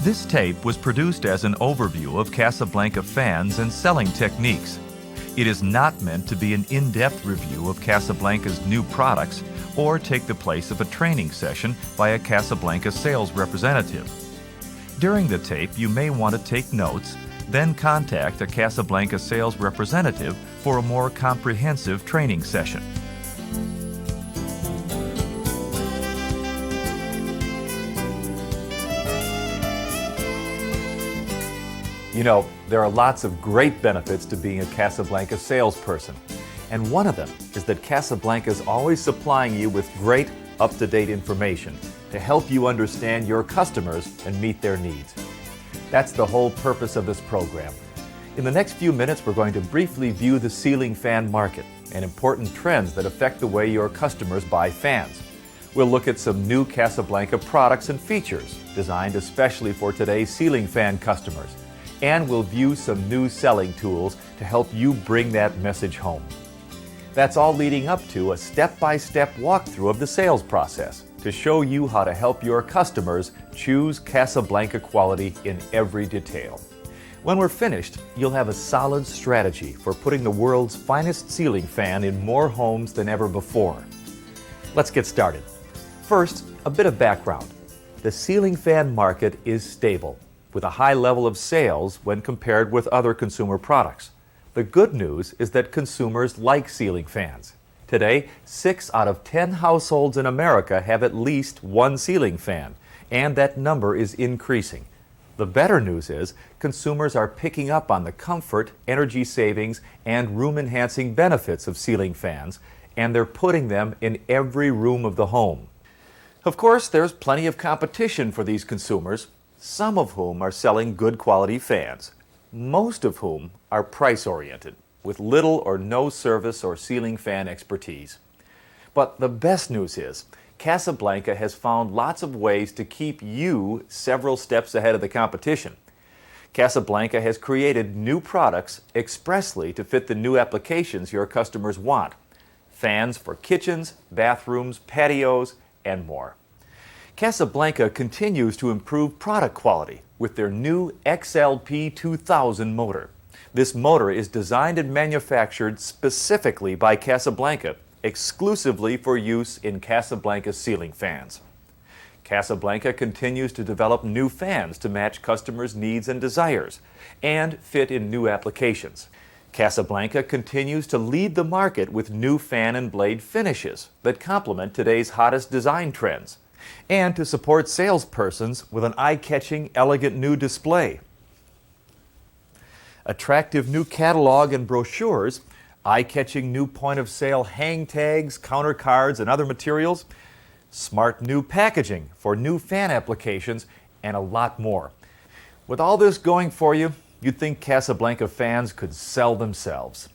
This tape was produced as an overview of Casablanca fans and selling techniques. It is not meant to be an in-depth review of Casablanca's new products or take the place of a training session by a Casablanca sales representative. During the tape, you may want to take notes, then contact a Casablanca sales representative for a more comprehensive training session. You know, there are lots of great benefits to being a Casablanca salesperson. And one of them is that Casablanca is always supplying you with great, up-to-date information to help you understand your customers and meet their needs. That's the whole purpose of this program. In the next few minutes, we're going to briefly view the ceiling fan market and important trends that affect the way your customers buy fans. We'll look at some new Casablanca products and features designed especially for today's ceiling fan customers. And we'll view some new selling tools to help you bring that message home. That's all leading up to a step-by-step walkthrough of the sales process to show you how to help your customers choose Casablanca quality in every detail. When we're finished, you'll have a solid strategy for putting the world's finest ceiling fan in more homes than ever before. Let's get started. First, a bit of background. The ceiling fan market is stable, with a high level of sales when compared with other consumer products. The good news is that consumers like ceiling fans. Today, 6 out of 10 households in America have at least one ceiling fan, and that number is increasing. The better news is consumers are picking up on the comfort, energy savings, and room-enhancing benefits of ceiling fans, and they're putting them in every room of the home. Of course, there's plenty of competition for these consumers, some of whom are selling good quality fans, most of whom are price-oriented, with little or no service or ceiling fan expertise. But the best news is, Casablanca has found lots of ways to keep you several steps ahead of the competition. Casablanca has created new products expressly to fit the new applications your customers want. Fans for kitchens, bathrooms, patios, and more. Casablanca continues to improve product quality with their new XLP 2000 motor. This motor is designed and manufactured specifically by Casablanca, exclusively for use in Casablanca ceiling fans. Casablanca continues to develop new fans to match customers' needs and desires and fit in new applications. Casablanca continues to lead the market with new fan and blade finishes that complement today's hottest design trends, and to support salespersons with an eye-catching, elegant new display. Attractive new catalog and brochures, eye-catching new point-of-sale hang tags, counter cards, and other materials, smart new packaging for new fan applications, and a lot more. With all this going for you, you'd think Casablanca fans could sell themselves.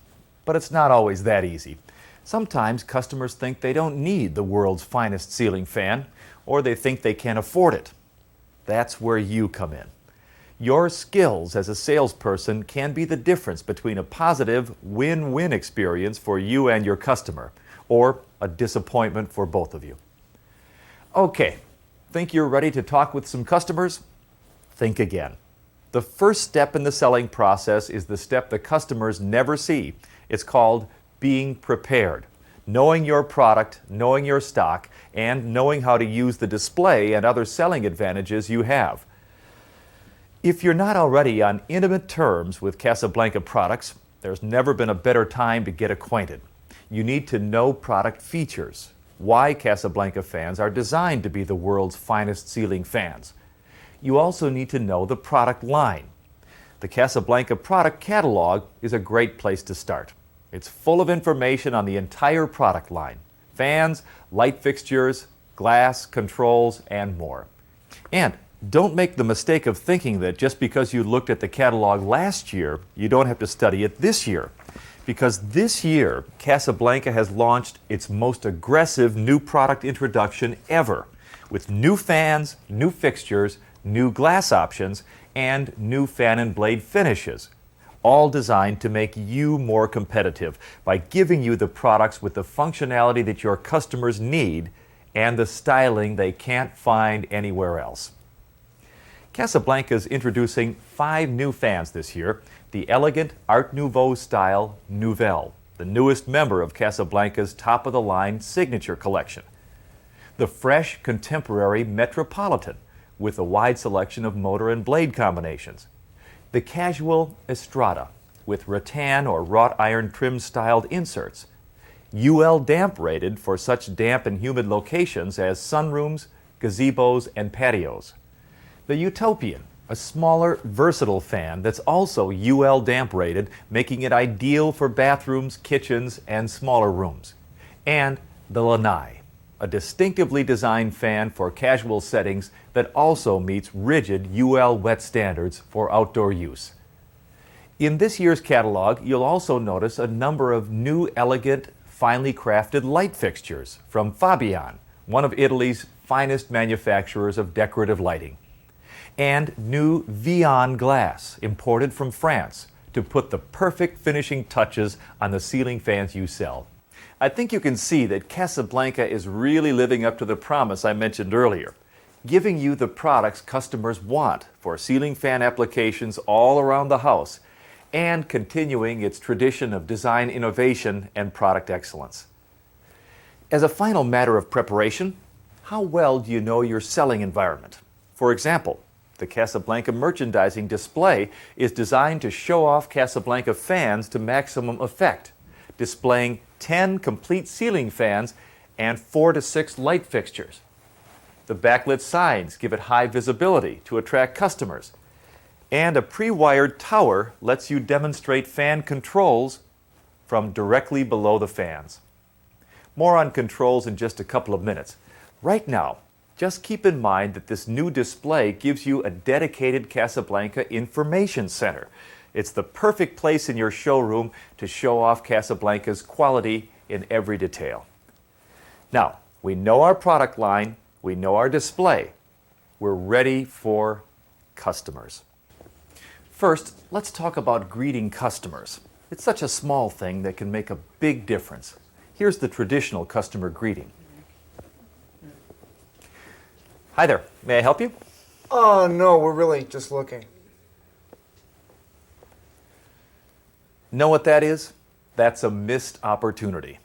But it's not always that easy. Sometimes customers think they don't need the world's finest ceiling fan, or they think they can't afford it. That's where you come in. Your skills as a salesperson can be the difference between a positive win-win experience for you and your customer, or a disappointment for both of you. Okay, think you're ready to talk with some customers? Think again. The first step in the selling process is the step the customers never see. It's called being prepared. Knowing your product, knowing your stock, and knowing how to use the display and other selling advantages you have. If you're not already on intimate terms with Casablanca products, there's never been a better time to get acquainted. You need to know product features, why Casablanca fans are designed to be the world's finest ceiling fans. You also need to know the product line. The Casablanca product catalog is a great place to start. It's full of information on the entire product line: fans, light fixtures, glass, controls, and more. And don't make the mistake of thinking that just because you looked at the catalog last year, you don't have to study it this year. Because this year, Casablanca has launched its most aggressive new product introduction ever, with new fans, new fixtures, new glass options, and new fan and blade finishes, all designed to make you more competitive by giving you the products with the functionality that your customers need and the styling they can't find anywhere else. Casablanca is introducing 5 new fans this year. The elegant Art Nouveau style Nouvelle, the newest member of Casablanca's top-of-the-line signature collection. The fresh contemporary Metropolitan, with a wide selection of motor and blade combinations. The casual Estrada, with rattan or wrought iron trim-styled inserts. UL damp rated for such damp and humid locations as sunrooms, gazebos, and patios. The Utopian, a smaller, versatile fan that's also UL damp rated, making it ideal for bathrooms, kitchens, and smaller rooms. And the Lanai, a distinctively designed fan for casual settings that also meets rigid UL wet standards for outdoor use. In this year's catalog, you'll also notice a number of new, elegant, finely crafted light fixtures from Fabian, one of Italy's finest manufacturers of decorative lighting. And new Vian glass, imported from France, to put the perfect finishing touches on the ceiling fans you sell. I think you can see that Casablanca is really living up to the promise I mentioned earlier, giving you the products customers want for ceiling fan applications all around the house, and continuing its tradition of design innovation and product excellence. As a final matter of preparation, how well do you know your selling environment? For example, the Casablanca merchandising display is designed to show off Casablanca fans to maximum effect, displaying 10 complete ceiling fans and 4 to 6 light fixtures. The backlit signs give it high visibility to attract customers, and a pre-wired tower lets you demonstrate fan controls from directly below the fans. More on controls in just a couple of minutes. Right now, just keep in mind that this new display gives you a dedicated Casablanca information center. It's the perfect place in your showroom to show off Casablanca's quality in every detail. Now, we know our product line, we know our display. We're ready for customers. First, let's talk about greeting customers. It's such a small thing that can make a big difference. Here's the traditional customer greeting. Hi there, may I help you? Oh, no, we're really just looking. Know what that is? That's a missed opportunity.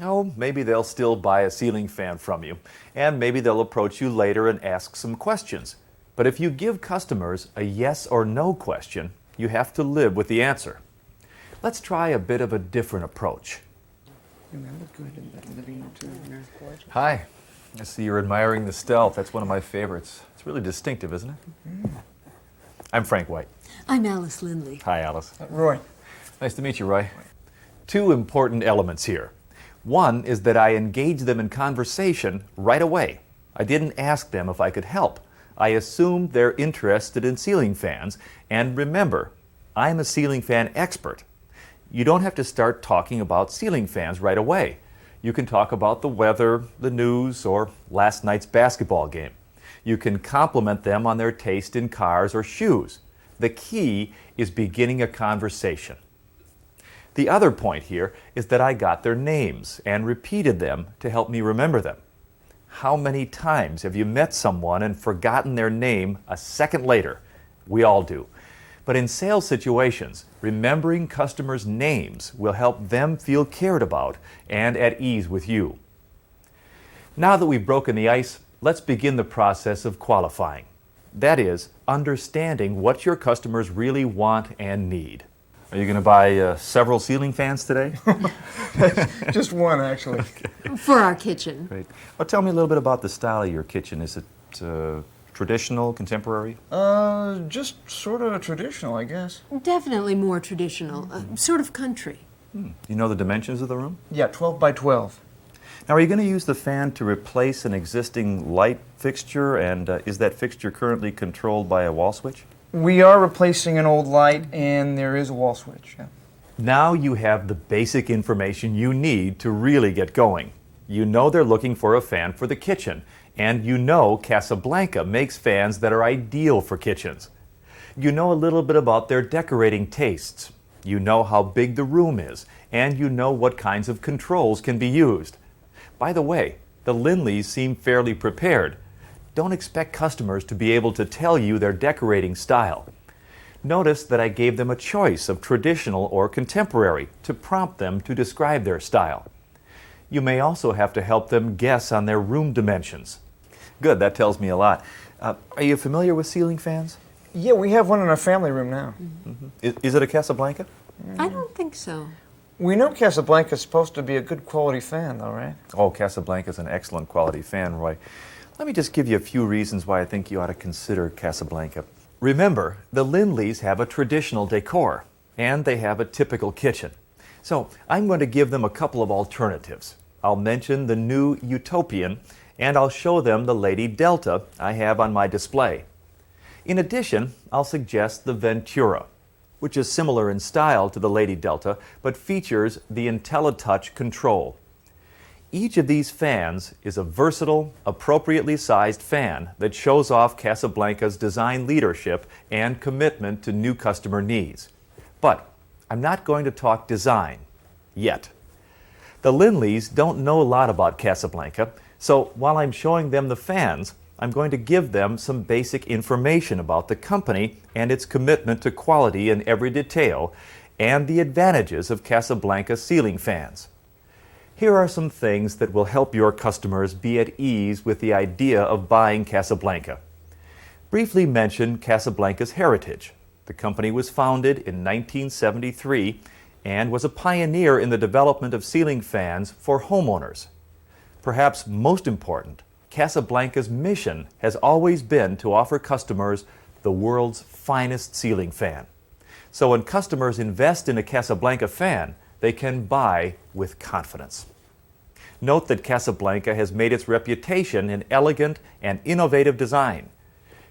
Oh, maybe they'll still buy a ceiling fan from you, and maybe they'll approach you later and ask some questions. But if you give customers a yes or no question, you have to live with the answer. Let's try a bit of a different approach. Hi, I see you're admiring the Stealth. That's one of my favorites. It's really distinctive, isn't it? I'm Frank White. I'm Alice Lindley. Hi, Alice. Roy. Nice to meet you, Roy. 2 important elements here. One is that I engage them in conversation right away. I didn't ask them if I could help. I assume they're interested in ceiling fans, and remember, I'm a ceiling fan expert. You don't have to start talking about ceiling fans right away. You can talk about the weather, the news, or last night's basketball game. You can compliment them on their taste in cars or shoes. The key is beginning a conversation. The other point here is that I got their names and repeated them to help me remember them. How many times have you met someone and forgotten their name a second later? We all do. But in sales situations, remembering customers' names will help them feel cared about and at ease with you. Now that we've broken the ice, let's begin the process of qualifying. That is, understanding what your customers really want and need. Are you going to buy several ceiling fans today? Just one, actually. For our kitchen. Great. Well, tell me a little bit about the style of your kitchen. Is it traditional, contemporary? Just sort of traditional, I guess. Definitely more traditional, sort of country. Do you know the dimensions of the room? Yeah, 12 by 12. Now, are you going to use the fan to replace an existing light fixture, and is that fixture currently controlled by a wall switch? We are replacing an old light, and there is a wall switch. Yeah. Now you have the basic information you need to really get going. You know they're looking for a fan for the kitchen, and you know Casablanca makes fans that are ideal for kitchens. You know a little bit about their decorating tastes. You know how big the room is, and you know what kinds of controls can be used. By the way, the Lindleys seem fairly prepared. don't expect customers to be able to tell you their decorating style. Notice that I gave them a choice of traditional or contemporary to prompt them to describe their style. You may also have to help them guess on their room dimensions. Good, that tells me a lot. Are you familiar with ceiling fans? Yeah, we have one in our family room now. Is it a Casablanca? I don't think so. We know Casablanca is supposed to be a good quality fan, though, right? Oh, Casablanca is an excellent quality fan, Roy. Let me just give you a few reasons why I think you ought to consider Casablanca. Remember, the Lindleys have a traditional decor, and they have a typical kitchen. So I'm going to give them a couple of alternatives. I'll mention the new Utopian, and I'll show them the Lady Delta I have on my display. In addition, I'll suggest the Ventura, which is similar in style to the Lady Delta, but features the IntelliTouch control. Each of these fans is a versatile, appropriately sized fan that shows off Casablanca's design leadership and commitment to new customer needs. But I'm not going to talk design yet. The Lindleys don't know a lot about Casablanca, so while I'm showing them the fans, I'm going to give them some basic information about the company and its commitment to quality in every detail and the advantages of Casablanca ceiling fans. Here are some things that will help your customers be at ease with the idea of buying Casablanca. Briefly mention Casablanca's heritage. The company was founded in 1973 and was a pioneer in the development of ceiling fans for homeowners. Perhaps most important, Casablanca's mission has always been to offer customers the world's finest ceiling fan. So when customers invest in a Casablanca fan, they can buy with confidence. Note that Casablanca has made its reputation in elegant and innovative design.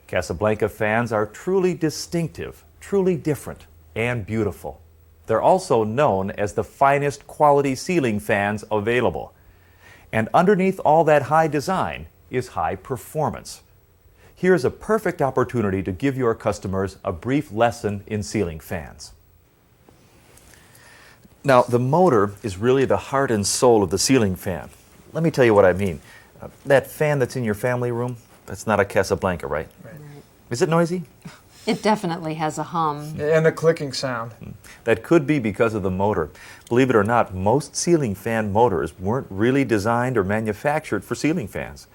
Casablanca fans are truly distinctive, truly different, and beautiful. They're also known as the finest quality ceiling fans available. And underneath all that high design is high performance. Here's a perfect opportunity to give your customers a brief lesson in ceiling fans. Now, the motor is really the heart and soul of the ceiling fan. Let me tell you what I mean. That fan that's in your family room, that's not a Casablanca, right? Right. Is it noisy? It definitely has a hum. And the clicking sound. That could be because of the motor. Believe it or not, most ceiling fan motors weren't really designed or manufactured for ceiling fans.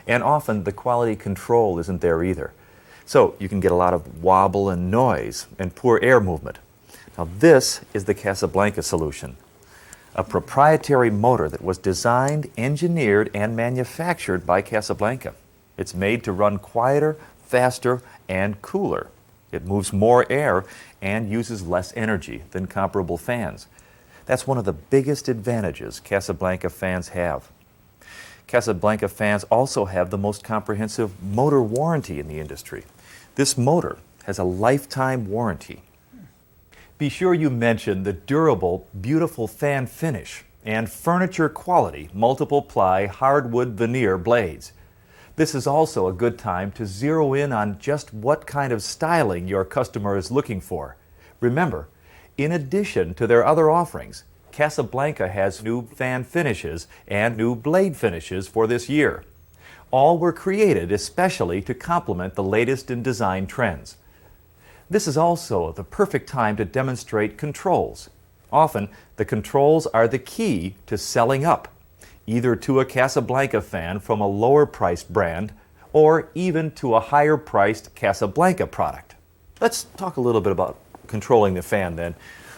And often the quality control isn't there either. So you can get a lot of wobble and noise and poor air movement. Now this is the Casablanca solution, a proprietary motor that was designed, engineered, and manufactured by Casablanca. It's made to run quieter, faster, and cooler. It moves more air and uses less energy than comparable fans. That's one of the biggest advantages Casablanca fans have. Casablanca fans also have the most comprehensive motor warranty in the industry. This motor has a lifetime warranty. Be sure you mention the durable, beautiful fan finish and furniture quality multiple ply hardwood veneer blades. This is also a good time to zero in on just what kind of styling your customer is looking for. Remember, in addition to their other offerings, Casablanca has new fan finishes and new blade finishes for this year. All were created especially to complement the latest in design trends. This is also the perfect time to demonstrate controls. Often, the controls are the key to selling up, either to a Casablanca fan from a lower-priced brand or even to a higher-priced Casablanca product. Let's talk a little bit about controlling the fan then.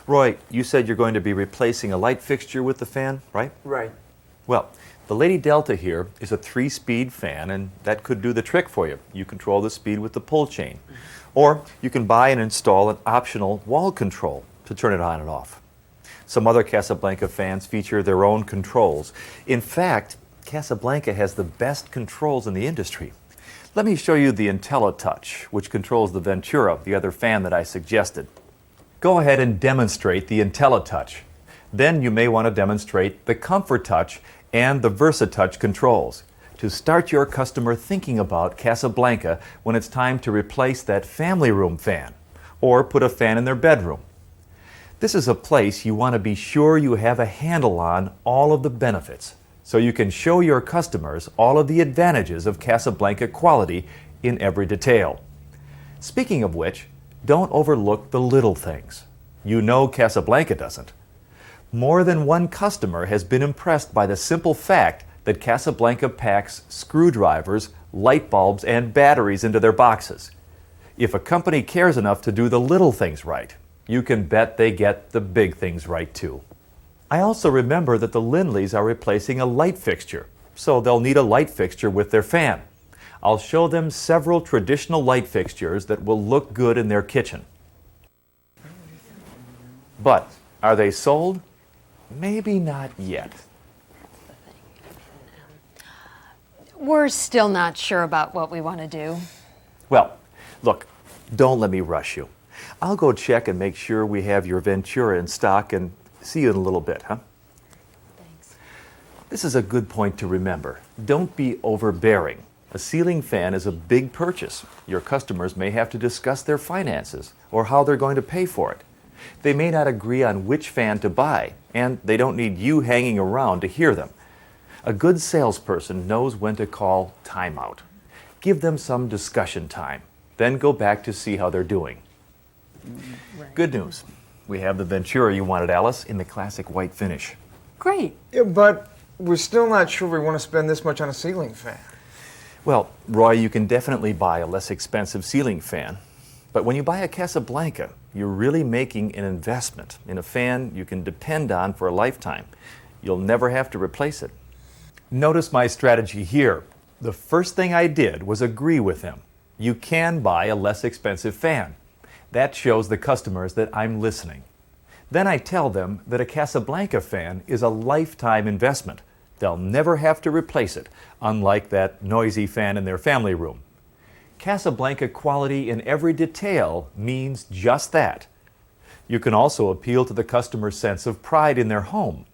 Roy, you said you're going to be replacing a light fixture with the fan, right? Right. Well, the Lady Delta here is a 3-speed fan, and that could do the trick for you. You control the speed with the pull chain. Or you can buy and install an optional wall control to turn it on and off. Some other Casablanca fans feature their own controls. In fact, Casablanca has the best controls in the industry. Let me show you the IntelliTouch, which controls the Ventura, the other fan that I suggested. Go ahead and demonstrate the IntelliTouch. Then you may want to demonstrate the ComfortTouch and the VersaTouch controls to start your customer thinking about Casablanca when it's time to replace that family room fan or put a fan in their bedroom. This is a place you want to be sure you have a handle on all of the benefits, so you can show your customers all of the advantages of Casablanca quality in every detail. Speaking of which, don't overlook the little things. You know Casablanca doesn't. More than one customer has been impressed by the simple fact that Casablanca packs screwdrivers, light bulbs, and batteries into their boxes. If a company cares enough to do the little things right, you can bet they get the big things right too. I also remember that the Lindleys are replacing a light fixture, so they'll need a light fixture with their fan. I'll show them several traditional light fixtures that will look good in their kitchen. But are they sold? Maybe not yet. We're still not sure about what we want to do. Well, look, don't let me rush you. I'll go check and make sure we have your Ventura in stock and see you in a little bit, huh? Thanks. This is a good point to remember. Don't be overbearing. A ceiling fan is a big purchase. Your customers may have to discuss their finances or how they're going to pay for it. They may not agree on which fan to buy, and they don't need you hanging around to hear them. A good salesperson knows when to call timeout. Give them some discussion time, then go back to see how they're doing. Good news. We have the Ventura you wanted, Alice, in the classic white finish. Great. Yeah, but we're still not sure we want to spend this much on a ceiling fan. Well, Roy, you can definitely buy a less expensive ceiling fan. But when you buy a Casablanca, you're really making an investment in a fan you can depend on for a lifetime. You'll never have to replace it. Notice my strategy here. The first thing I did was agree with him. You can buy a less expensive fan. That shows the customers that I'm listening. Then I tell them that a Casablanca fan is a lifetime investment. They'll never have to replace it, unlike that noisy fan in their family room. Casablanca quality in every detail means just that. You can also appeal to the customer's sense of pride in their home.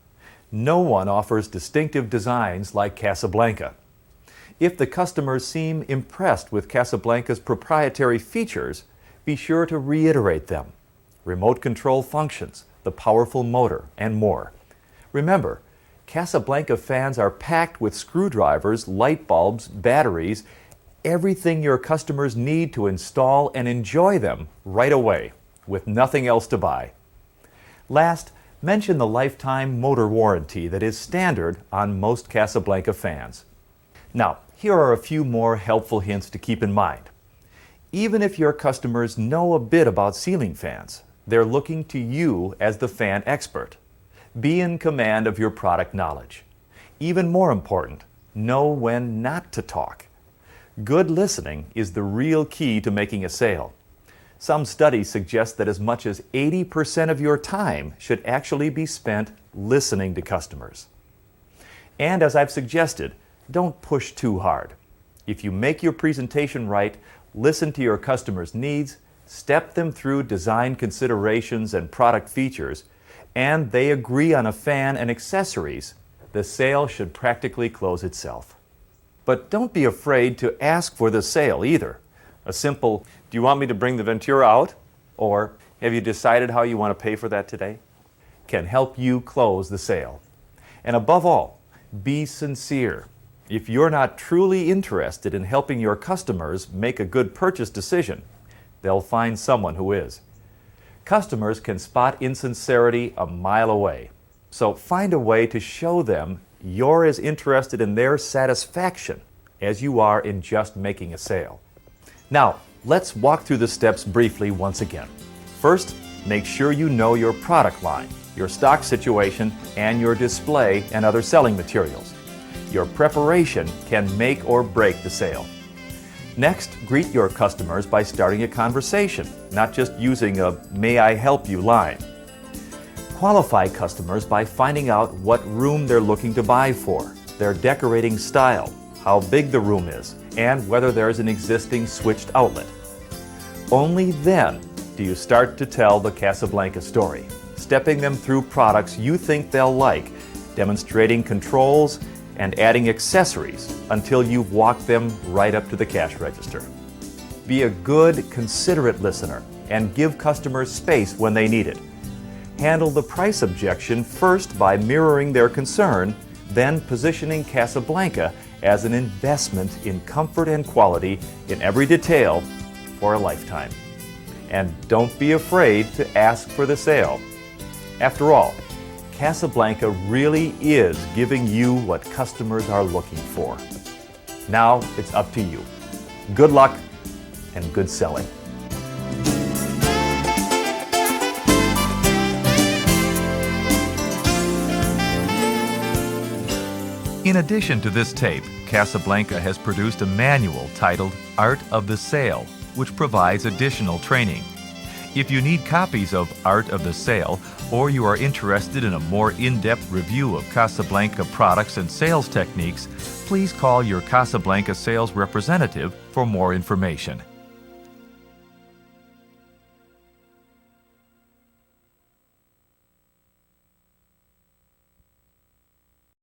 No one offers distinctive designs like Casablanca. If the customers seem impressed with Casablanca's proprietary features, be sure to reiterate them. Remote control functions, the powerful motor, and more. Remember, Casablanca fans are packed with screwdrivers, light bulbs, batteries, everything your customers need to install and enjoy them right away, with nothing else to buy. Last, mention the lifetime motor warranty that is standard on most Casablanca fans. Now, here are a few more helpful hints to keep in mind. Even if your customers know a bit about ceiling fans, they're looking to you as the fan expert. Be in command of your product knowledge. Even more important, know when not to talk. Good listening is the real key to making a sale. Some studies suggest that as much as 80% of your time should actually be spent listening to customers. And as I've suggested, don't push too hard. If you make your presentation right, listen to your customers' needs, step them through design considerations and product features, and they agree on a fan and accessories, the sale should practically close itself. But don't be afraid to ask for the sale either. A simple, "Do you want me to bring the Ventura out?" or "Have you decided how you want to pay for that today?" can help you close the sale. And above all, be sincere. If you're not truly interested in helping your customers make a good purchase decision, they'll find someone who is. Customers can spot insincerity a mile away. So find a way to show them you're as interested in their satisfaction as you are in just making a sale. Now, let's walk through the steps briefly once again. First, make sure you know your product line, your stock situation, and your display and other selling materials. Your preparation can make or break the sale. Next, greet your customers by starting a conversation, not just using a "may I help you" line. Qualify customers by finding out what room they're looking to buy for, their decorating style, how big the room is, and whether there's an existing switched outlet. Only then do you start to tell the Casablanca story, stepping them through products you think they'll like, demonstrating controls, and adding accessories until you've walked them right up to the cash register. Be a good, considerate listener and give customers space when they need it. Handle the price objection first by mirroring their concern, then positioning Casablanca as an investment in comfort and quality in every detail for a lifetime. And don't be afraid to ask for the sale. After all, Casablanca really is giving you what customers are looking for. Now it's up to you. Good luck and good selling. In addition to this tape, Casablanca has produced a manual titled Art of the Sale, which provides additional training. If you need copies of Art of the Sale, or you are interested in a more in-depth review of Casablanca products and sales techniques, please call your Casablanca sales representative for more information.